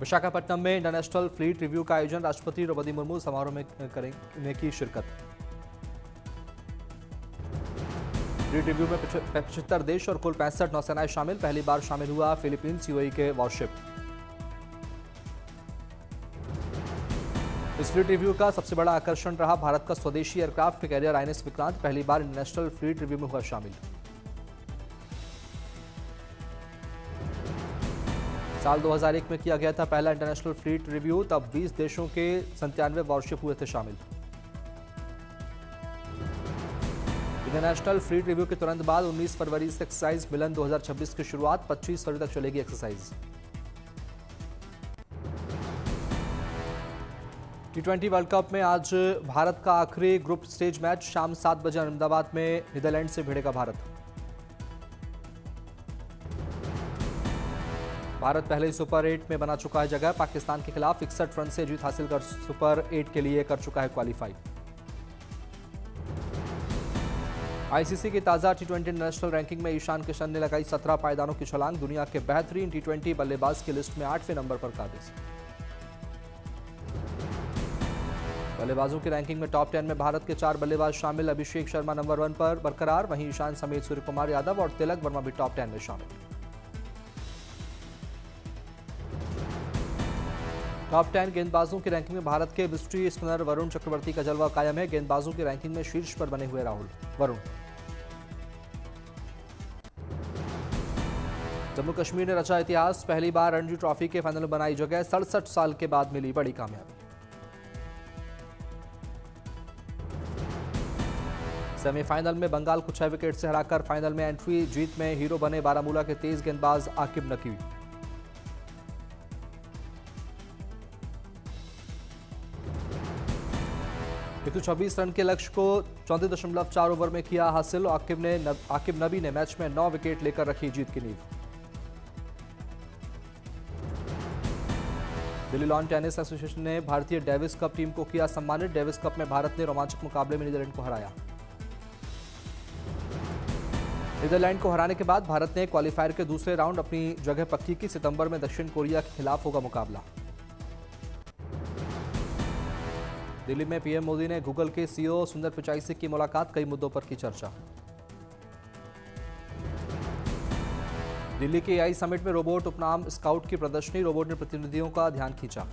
विशाखापट्टनम में international fleet review का आयोजन, राष्ट्रपति द्रौपदी मुर्मू समारोह में करेंगे की शिरकत। फ्लीट रिव्यू में 75 देश और कुल 65 नौसेनाएं शामिल। पहली बार शामिल हुआ फिलीपींस यूएई के वॉरशिप। इस फ्लीट रिव्यू का सबसे बड़ा आकर्षण रहा भारत का स्वदेशी एयरक्राफ्ट कैरियर आईएनएस विक्रांत, पहली बार इंटरनेशनल फ्लीट रिव्यू में हुआ शामिल। साल 2001 में किया गया था पहला इंटरनेशनल फ्लीट रिव्यू, तब 20 देशों के 97 वॉरशिप हुए थे शामिल। इंटरनेशनल फ्लीट रिव्यू के तुरंत बाद 19 फरवरी से एक्सरसाइज मिलन 2026 की शुरुआत, 25 फरवरी तक चलेगी एक्सरसाइज। T20 वर्ल्ड कप में आज भारत का आखिरी ग्रुप स्टेज मैच, शाम 7 बजे अहमदाबाद में नीदरलैंड से भिड़ेगा भारत। भारत पहले ही सुपर 8 में बना चुका है जगह, पाकिस्तान के खिलाफ 61 रन से जीत हासिल कर सुपर 8 के लिए कर चुका है क्वालिफाई। आईसीसी की ताजा T20 इंटरनेशनल रैंकिंग में ईशान किशन ने लगाई 17 पायदानों की छलांग, दुनिया के बेहतरीन T20 बल्लेबाज की लिस्ट में 8वें नंबर पर काबिज। बल्लेबाजों की रैंकिंग में टॉप 10 में भारत के 4 बल्लेबाज शामिल। अभिषेक शर्मा नंबर 1 पर बरकरार, वहीं ईशान समेत सूर्यकुमार यादव और तिलक वर्मा भी टॉप 10 में शामिल। टॉप 10 गेंदबाजों की रैंकिंग में भारत के विस्ट्री स्पिनर वरुण चक्रवर्ती का जलवा कायम है। गेंदबाजों की रैंकिंग में शीर्ष पर बने हुए वरुण। जम्मू कश्मीर ने रचा इतिहास, पहली बार रणजी ट्रॉफी के फाइनल में बनाई जगह, 67 साल के बाद मिली बड़ी कामयाबी। सेमीफाइनल में बंगाल को 6 विकेट से हराकर फाइनल में एंट्री, जीत में हीरो बने बारामूला के तेज गेंदबाज आकिब नकवी। एक 126 रन के लक्ष्य को 34.4 ओवर में किया हासिल। आकिब नबी ने मैच में 9 विकेट लेकर रखी जीत की नींव। दिल्ली लॉन टेनिस एसोसिएशन ने भारतीय डेविस कप टीम को किया सम्मानित। डेविस कप में भारत ने रोमांचक मुकाबले में नीदरलैंड को हराया। नीदरलैंड को हराने के बाद भारत ने क्वालीफायर के दूसरे राउंड अपनी जगह पक्की की। सितंबर में दक्षिण कोरिया के खिलाफ होगा मुकाबला। दिल्ली में पीएम मोदी ने गूगल के सीईओ सुंदर पिचाई से की मुलाकात, कई मुद्दों पर की चर्चा। दिल्ली के एआई समिट में रोबोट उपनाम स्काउट की प्रदर्शनी, रोबोट ने प्रतिनिधियों का ध्यान खींचा।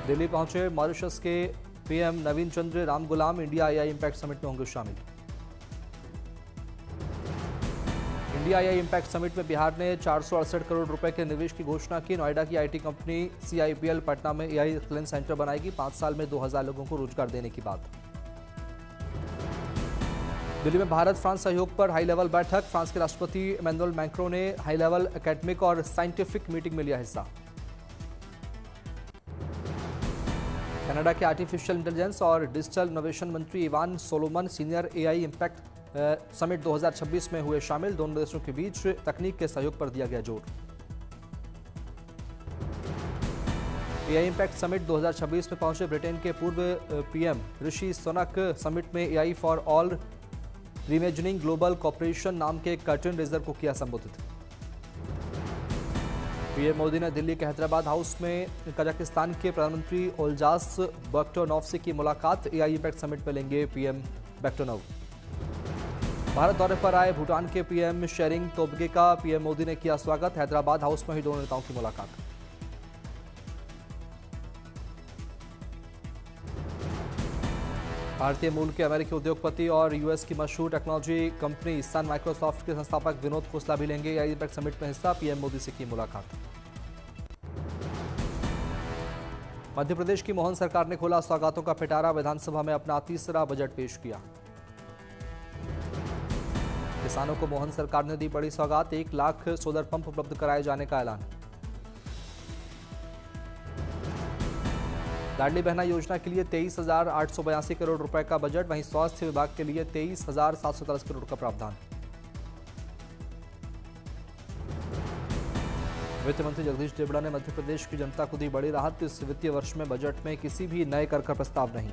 दिल्ली पहुंचे मॉरिशस के PM Navin Chandra Ramgoolam, India AI impact summit में होंगे शामिल। इंडिया एआई इंपैक्ट समिट में बिहार ने 468 करोड़ रुपए के निवेश की घोषणा की। नोएडा की आईटी कंपनी CIPL पटना में एआई एक्सीलेंस सेंटर बनाएगी, 5 साल में 2000 लोगों को रोजगार देने की बात। दिल्ली में भारत फ्रांस सहयोग पर हाई लेवल बैठक, फ्रांस के राष्ट्रपति इमैनुअल मैक्रों ने हाई लेवल एकेडमिक और साइंटिफिक मीटिंग में लिया हिस्सा। कनाडा के आर्टिफिशियल इंटेलिजेंस और डिजिटल इनोवेशन मंत्री Ivan Solomon senior AI impact summit 2026 में हुए शामिल। दोनों देशों के बीच तकनीक के सहयोग पर दिया गया जोर। एआई इंपैक्ट समिट 2026 में पहुंचे ब्रिटेन के पूर्व पीएम ऋषि सुनक। समिट में AI for all reimagining global corporation नाम के कर्टन रेजर को किया संबोधित। पीएम मोदी ने दिल्ली के हैदराबाद हाउस में कजाकिस्तान के प्रधानमंत्री ओल्जास बख्तोनोव से की मुलाकात। एआई इंपैक्ट समिट में लेंगे पीएम बख्तोनोव। भारत दौरे पर आए भूटान के पीएम शेरिंग तोब्गे का पीएम मोदी ने किया स्वागत। हैदराबाद हाउस में हुई दोनों नेताओं की मुलाकात। भारतीय मूल के अमेरिकी उद्योगपति और यूएस की मशहूर टेक्नोलॉजी कंपनी सन माइक्रोसॉफ्ट के संस्थापक विनोद खोसला भी लेंगे एआई इंपैक्ट समिट में हिस्सा। पीएम मोदी से की मुलाकात। मध्य प्रदेश की मोहन सरकार ने खोला सौगातों का पिटारा, विधानसभा में अपना तीसरा बजट पेश किया। किसानों को मोहन सरकार ने दी बड़ी सौगात, 1 लाख सोलर पंप उपलब्ध कराए जाने का ऐलान। लाडली बहना योजना के लिए 23,882 करोड़ रुपए का बजट, वहीं स्वास्थ्य विभाग के लिए 23,713 करोड़ का प्रावधान। वित्त मंत्री जगदीश देवड़ा ने मध्य प्रदेश की जनता को दी बड़ी राहत, इस वित्तीय वर्ष में बजट में किसी भी नए कर का प्रस्ताव नहीं।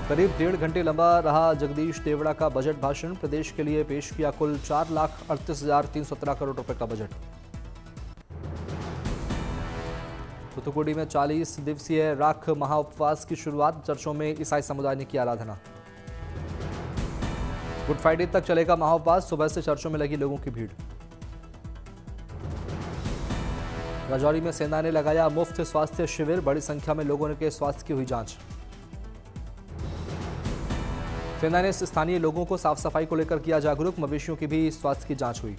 करीब 1.5 घंटे लंबा रहा जगदीश देवड़ा का बजट भाषण। प्रदेश के लिए पेश किया कुल 4,38,317 करोड़ रुपए का बजट। थूथुकुडी में 40 दिवसीय राख महाउपवास की शुरुआत। चर्चों में ईसाई समुदाय ने की आराधना। गुड फ्राइडे तक चलेगा महाउपवास। सुबह से चर्चों में लगी लोगों की भीड़। राजौरी में सेना ने लगाया मुफ्त स्वास्थ्य शिविर। बड़ी संख्या में लोगों के स्वास्थ्य की हुई जांच। सेना ने स्थानीय लोगों को साफ सफाई को लेकर किया जागरूक। मवेशियों की भी स्वास्थ्य की जांच हुई।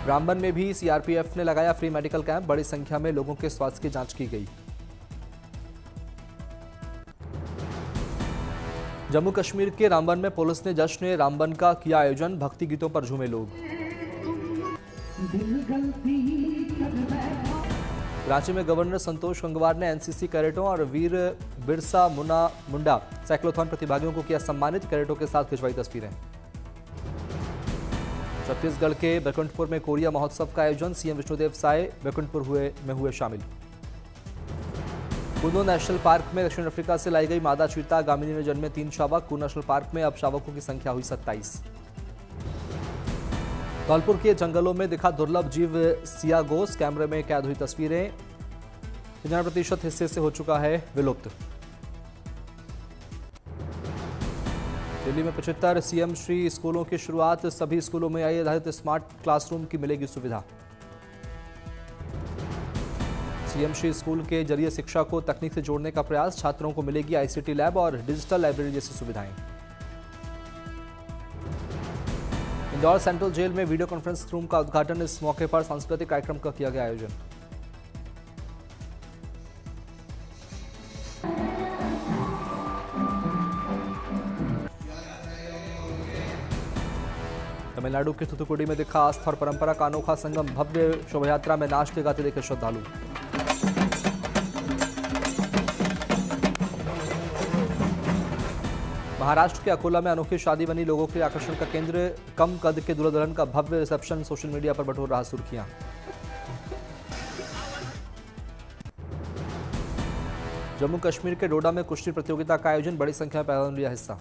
रामबन में भी सीआरपीएफ ने लगाया फ्री मेडिकल कैंप। बड़ी संख्या में लोगों के स्वास्थ्य की जांच की गई। जम्मू कश्मीर के रामबन में पुलिस ने जश्न रामबन का किया आयोजन। भक्ति गीतों पर झूमे लोग। रांची में गवर्नर संतोष गंगवार ने एनसीसी कैडेटों और वीर बिरसा मुंडा साइक्लोथॉन प्रतिभागियों को किया सम्मानित। कैडेटों के साथ खिंचवाई तस्वीरें। छत्तीसगढ़ के बैकुंठपुर में कोरिया महोत्सव का आयोजन। सीएम विष्णुदेव साय बैकुंठपुर में हुए शामिल। कूनो नेशनल पार्क में दक्षिण अफ्रीका से लाई गई मादा चीता गामिनी ने जन्मे 3 शावक। कूनो नेशनल पार्क में अब शावकों की संख्या हुई 27। धौलपुर के जंगलों में दिखा दुर्लभ जीव सियागोस। कैमरे में कैद हुई तस्वीरें। 50% हिस्से से हो चुका है विलुप्त। दिल्ली में 75 सीएम श्री स्कूलों की शुरुआत। सभी स्कूलों में आई आधारित स्मार्ट क्लासरूम की मिलेगी सुविधा। सीएम श्री स्कूल के जरिए शिक्षा को तकनीक से जोड़ने का प्रयास। छात्रों को मिलेगी आईसीटी लैब और डिजिटल लाइब्रेरी जैसी सुविधाएं। इंदौर सेंट्रल जेल में वीडियो कॉन्फ्रेंस रूम का उद्घाटन। इस मौके पर सांस्कृतिक कार्यक्रम का किया गया आयोजन। तमिलनाडु के थूथुकुडी में दिखा आस्था और परंपरा का अनोखा संगम। भव्य शोभायात्रा में नाचते गाते दिखे श्रद्धालु। महाराष्ट्र के अकोला में अनोखी शादी बनी लोगों के आकर्षण का केंद्र। कम कद के दूल्हा दुल्हन का भव्य रिसेप्शन सोशल मीडिया पर बटोर रहा सुर्खियां। जम्मू कश्मीर के डोडा में कुश्ती प्रतियोगिता का आयोजन। बड़ी संख्या में पहलवानों ने लिया हिस्सा।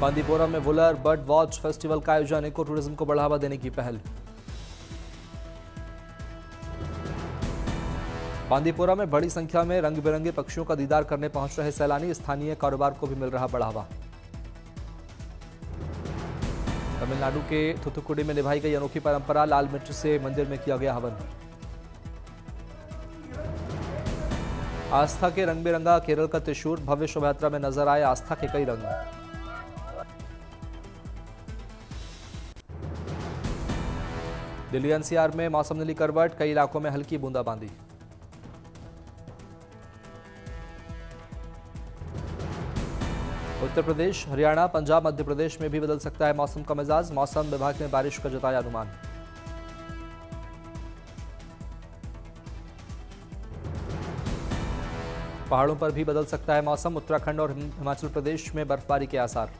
बांदीपोरा में वुलर बर्ड वॉच फेस्टिवल का आयोजन। इको टूरिज्म को बढ़ावा देने की पहल। बांदीपोरा में बड़ी संख्या में रंग बिरंगे पक्षियों का दीदार करने पहुंच रहे सैलानी। स्थानीय कारोबार को भी मिल रहा बढ़ावा। तमिलनाडु के थूथुकुडी में निभाई गई अनोखी परंपरा। लाल मिर्च से मंदिर में किया गया हवन। आस्था के रंग बिरंगा केरल का त्रिशूल। भव्य शोभायात्रा में नजर आए आस्था के कई रंग। दिल्ली एनसीआर में मौसम ने ली करवट। कई इलाकों में हल्की बूंदाबांदी। उत्तर प्रदेश, हरियाणा, पंजाब, मध्य प्रदेश में भी बदल सकता है मौसम का मिजाज। मौसम विभाग ने बारिश का जताया अनुमान। पहाड़ों पर भी बदल सकता है मौसम। उत्तराखंड और हिमाचल प्रदेश में बर्फबारी के आसार।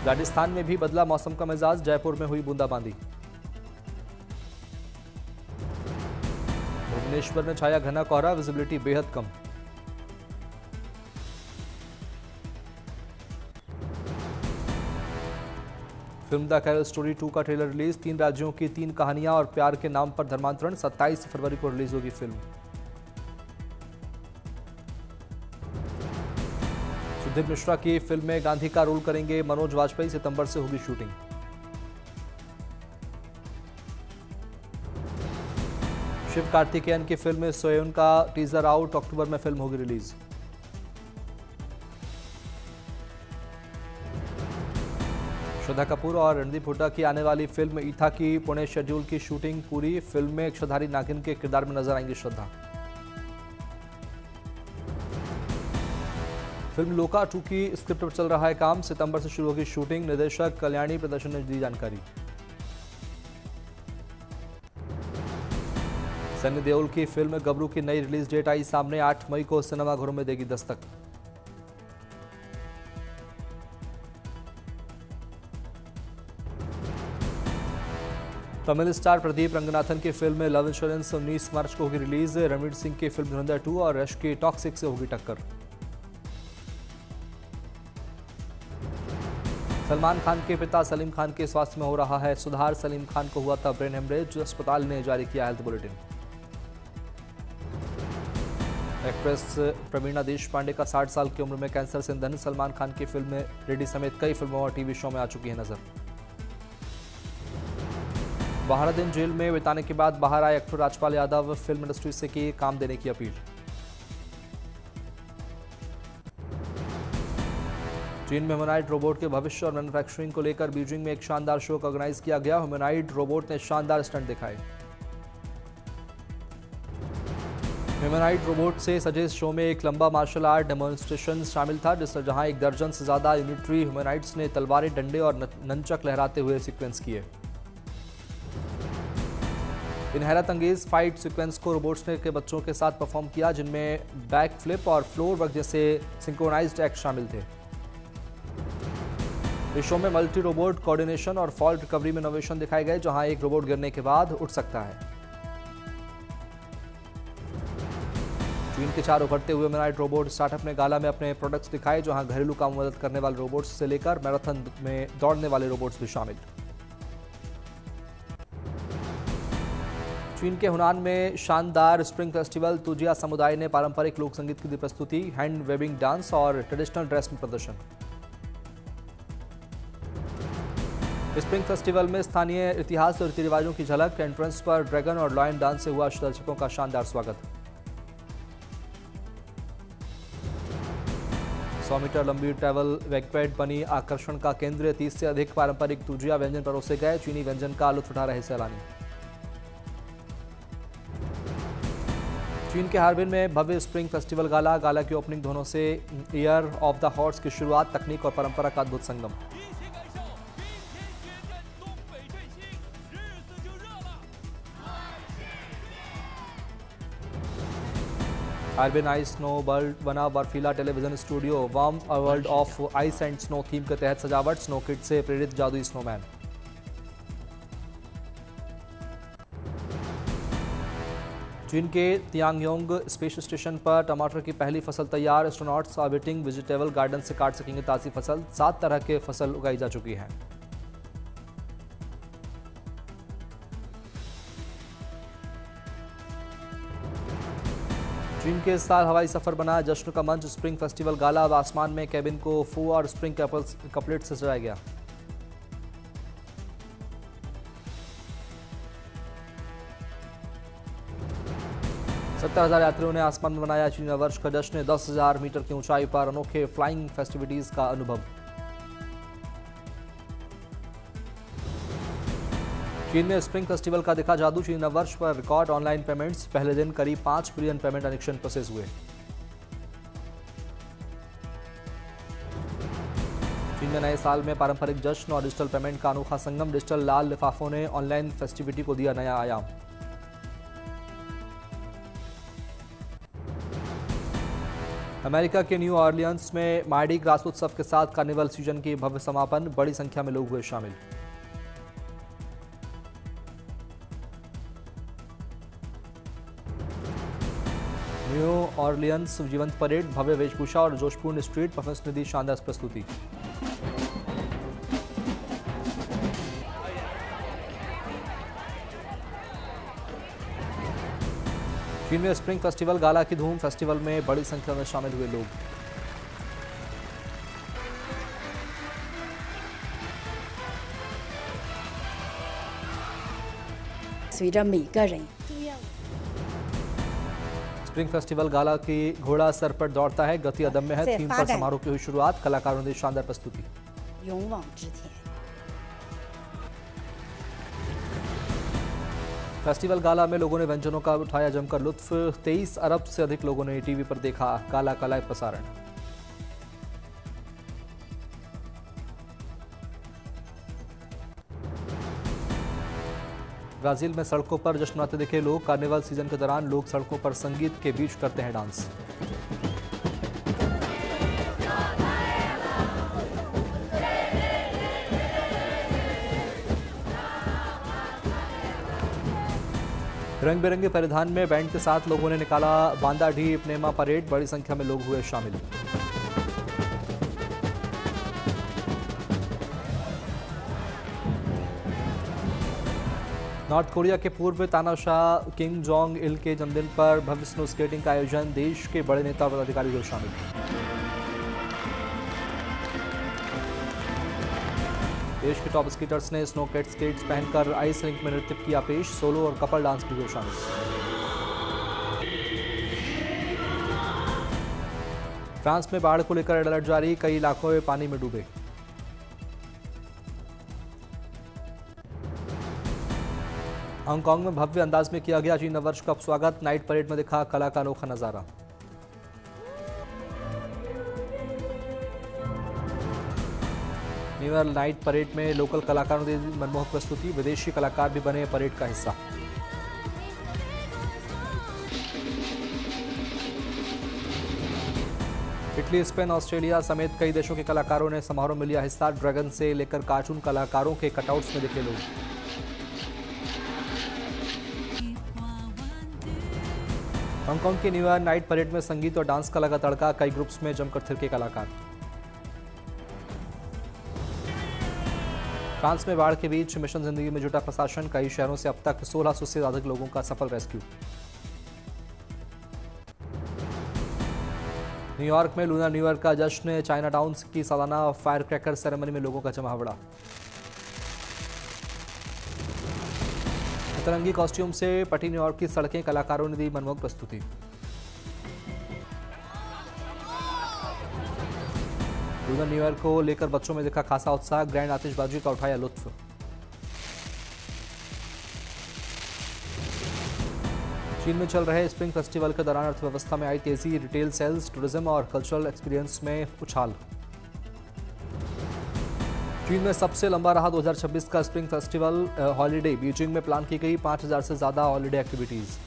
राजस्थान में भी बदला मौसम का मिजाज। जयपुर में हुई बूंदाबांदी। भुवनेश्वर में छाया घना कोहरा। विजिबिलिटी बेहद कम। फिल्म द कैरल स्टोरी 2 का ट्रेलर रिलीज। 3 राज्यों की 3 कहानियां और प्यार के नाम पर धर्मांतरण। 27 फरवरी को रिलीज होगी फिल्म। सुधीर मिश्रा की फिल्म में गांधी का रोल करेंगे मनोज वाजपेयी। सितंबर से होगी शूटिंग। शिव कार्तिकेयन की फिल्म सोयन का टीजर आउट। अक्टूबर में फिल्म होगी रिलीज। श्रद्धा कपूर और रणदीप हुड्डा की आने वाली फिल्म ईथा की पुणे शेड्यूल की शूटिंग पूरी। फिल्म में इच्छाधारी नागिन के किरदार में नजर आएंगी श्रद्धा। फिल्म लोका 2 की स्क्रिप्ट पर चल रहा है काम। सितंबर से शुरू होगी शूटिंग। निर्देशक कल्याणी प्रदर्शन ने दी जानकारी। सनी देओल की फिल्म गबरू की नई रिलीज डेट आई सामने। 8 मई को सिनेमाघरों में देगी दस्तक। तमिल स्टार प्रदीप रंगनाथन की फिल्म लव इंश्योरेंस 19 मार्च को होगी रिलीज। रणवीर सिंह की फिल्म धुरंधर 2 और यश की टॉक्सिक से होगी टक्कर। सलमान खान के पिता सलीम खान के स्वास्थ्य में हो रहा है सुधार। सलीम खान को हुआ था ब्रेन हेमरेज। अस्पताल ने जारी किया हेल्थ बुलेटिन। एक्ट्रेस प्रवीणा देशपांडे का 60 साल की उम्र में कैंसर से निधन। सलमान खान की फिल्म रेडी समेत कई फिल्मों और टीवी शो में आ चुकी है नजर। 12 दिन जेल में बिताने के बाद बाहर आए actor Rajpal Yadav. Film industry से की काम देने की अपील। चीन में ह्यूमनॉइड रोबोट के भविष्य और मैन्युफैक्चरिंग को लेकर बीजिंग में एक शानदार शो का ऑर्गेनाइज किया गया। ह्यूमनॉइड रोबोट ने शानदार स्टंट दिखाए। ह्यूमनॉइड रोबोट से सजे शो में एक लंबा मार्शल आर्ट डेमोन्स्ट्रेशन शामिल था, जिसमें जहां एक दर्जन से ज्यादा यूनिटरी ह्यूमनॉइड्स ने तलवारें, डंडे और नंचक लहराते हुए सीक्वेंस किए। इन हैरत अंगेज फाइट सीक्वेंस को रोबोट्स ने के बच्चों के साथ परफॉर्म किया, जिनमें बैक फ्लिप और फ्लोर वर्क जैसे सिंक्रोनाइज्ड एक्ट शामिल थे। इस शो में मल्टी रोबोट कोऑर्डिनेशन और फॉल्ट रिकवरी में इनोवेशन दिखाए गए, जहां एक रोबोट गिरने के बाद उठ सकता है। चीन के 4 उभरते हुए ह्यूमनॉइड रोबोट स्टार्टअप ने गाला में अपने प्रोडक्ट्स दिखाए, जहां घरेलू काम में मदद करने वाले रोबोट्स से लेकर मैराथन में दौड़ने वाले रोबोट्स भी शामिल। चीन के हुनान में शानदार स्प्रिंग फेस्टिवल। तुजिया समुदाय ने पारंपरिक लोक संगीत की दी प्रस्तुति, हैंड वेविंग डांस और ट्रेडिशनल ड्रेस में प्रदर्शन। स्प्रिंग फेस्टिवल में स्थानीय इतिहास और रीति रिवाजों की झलक। एंट्रेंस पर ड्रैगन और लॉयन डांस से हुआ दर्शकों का शानदार स्वागत। 100 मीटर लंबी ट्रैवल वैकवेट बनी आकर्षण का केंद्र। 30 से अधिक पारंपरिक तुजिया व्यंजन परोसे गए। चीनी व्यंजन का लुत्फ उठा रहे सैलानी। चीन के हार्बिन में भव्य स्प्रिंग फेस्टिवल गाला। गाला की ओपनिंग धुनों से ईयर ऑफ द हॉर्स की शुरुआत। तकनीक और परंपरा का अद्भुत संगम। हार्बिन आइस स्नो वर्ल्ड बना बर्फीला television studio. Warm a world of ice and snow theme के तहत सजावट। स्नो किड से प्रेरित जादुई स्नोमैन। चीन के तियांगयोंग स्पेस स्टेशन पर टमाटर की पहली फसल तैयार। एस्ट्रोनॉट्स ऑर्बिटिंग वेजिटेबल गार्डन से काट सकेंगे ताज़ी फसल। 7 तरह के फसल उगाई जा चुकी है। चीन के इस साल हवाई सफर बना जश्न का मंच। स्प्रिंग फेस्टिवल गाला। अब आसमान में केबिन को फू और स्प्रिंग कपलेट से सजाया गया। सत्तर 70,000 यात्रियों ने आसमान में बनाया चीनी नववर्ष का जश्न। 10,000 मीटर की ऊंचाई पर अनोखे फ्लाइंग फेस्टिविटीज का अनुभव। चीन में स्प्रिंग फेस्टिवल का दिखा जादू। चीनी नववर्ष पर रिकॉर्ड ऑनलाइन पेमेंट्स। पहले दिन करीब 5 बिलियन पेमेंट कनेक्शन प्रोसेस हुए। चीन में नए साल में पारंपरिक जश्न और डिजिटल पेमेंट का अनोखा संगम। डिजिटल लाल लिफाफों ने ऑनलाइन फेस्टिविटी को दिया नया आयाम। अमेरिका के न्यू ऑरलियंस में मार्डी ग्रास उत्सव के साथ कार्निवल सीजन की भव्य समापन। बड़ी संख्या में लोग हुए शामिल। न्यू ऑरलियंस जीवंत परेड, भव्य वेशभूषा और जोशपूर्ण स्ट्रीट परफॉर्मेंस ने दी शानदार प्रस्तुति। चीन में स्प्रिंग फेस्टिवल गाला की धूम। फेस्टिवल में बड़ी संख्या में शामिल हुए लोग। स्प्रिंग फेस्टिवल गाला की घोड़ा सर पर दौड़ता है, गति अदम्य है। थीम पर समारोह की हुई शुरुआत। कलाकारों ने दी शानदार प्रस्तुति। फेस्टिवल गाला में लोगों ने व्यंजनों का उठाया जमकर लुत्फ। 23 अरब से अधिक लोगों ने टीवी पर देखा गाला का लाइव प्रसारण। ब्राजील में सड़कों पर जश्न मनाते दिखे लोग। कार्निवल सीजन के दौरान लोग सड़कों पर संगीत के बीच करते हैं डांस। रंग बिरंगे परिधान में बैंड के साथ लोगों ने निकाला बांदा डी इपनेमा परेड। बड़ी संख्या में लोग हुए शामिल। नॉर्थ कोरिया के पूर्व तानाशाह किम जोंग इल के जन्मदिन पर भव्य स्नो स्केटिंग का आयोजन। देश के बड़े नेता और पदाधिकारी हुए शामिल। देश के टॉप स्कीटर्स ने स्नो कैट स्केट्स पहनकर आइस रिंक में नृत्य किया पेश। सोलो और कपल डांस भी हुए शामिल। फ्रांस में बाढ़ को लेकर रेड अलर्ट जारी। कई इलाकों में पानी में डूबे। हांगकांग में भव्य अंदाज में किया गया चीन नववर्ष का स्वागत। नाइट परेड में दिखा कला का अनोखा नजारा। न्यू ईयर नाइट परेड में लोकल कलाकारों ने दी मनमोहक प्रस्तुति। विदेशी कलाकार भी बने परेड का हिस्सा। इटली, स्पेन, ऑस्ट्रेलिया समेत कई देशों के कलाकारों ने समारोह में लिया हिस्सा। ड्रैगन से लेकर कार्टून कलाकारों के कटआउट्स में दिखे लोग। हांगकांग की न्यू ईयर नाइट परेड में संगीत और डांस का लगा तड़का। कई ग्रुप्स में जमकर थिरके कलाकार। फ्रांस में बाढ़ के बीच मिशन जिंदगी में जुटा प्रशासन। कई शहरों से अब तक 1600 से ज्यादा लोगों का सफल रेस्क्यू। न्यूयॉर्क में लूनर न्यू ईयर का जश्न। चाइना टाउन की सालाना फायर क्रैकर सेरेमनी में लोगों का जमावड़ा। अतरंगी कॉस्ट्यूम से पटी न्यूयॉर्क की सड़कें। कलाकारों ने दी मनमोहक प्रस्तुति। लूनर न्यू ईयर को लेकर बच्चों में दिखा खासा उत्साह। ग्रैंड आतिशबाजी का उठाया लुत्फ। चीन में चल रहे स्प्रिंग फेस्टिवल के दौरान अर्थव्यवस्था में आई तेजी। रिटेल सेल्स, टूरिज्म और कल्चरल एक्सपीरियंस में उछाल। चीन में सबसे लंबा रहा 2026 का स्प्रिंग फेस्टिवल हॉलीडे। बीजिंग में प्लान की गई 5000 से ज्यादा हॉलीडे एक्टिविटीज।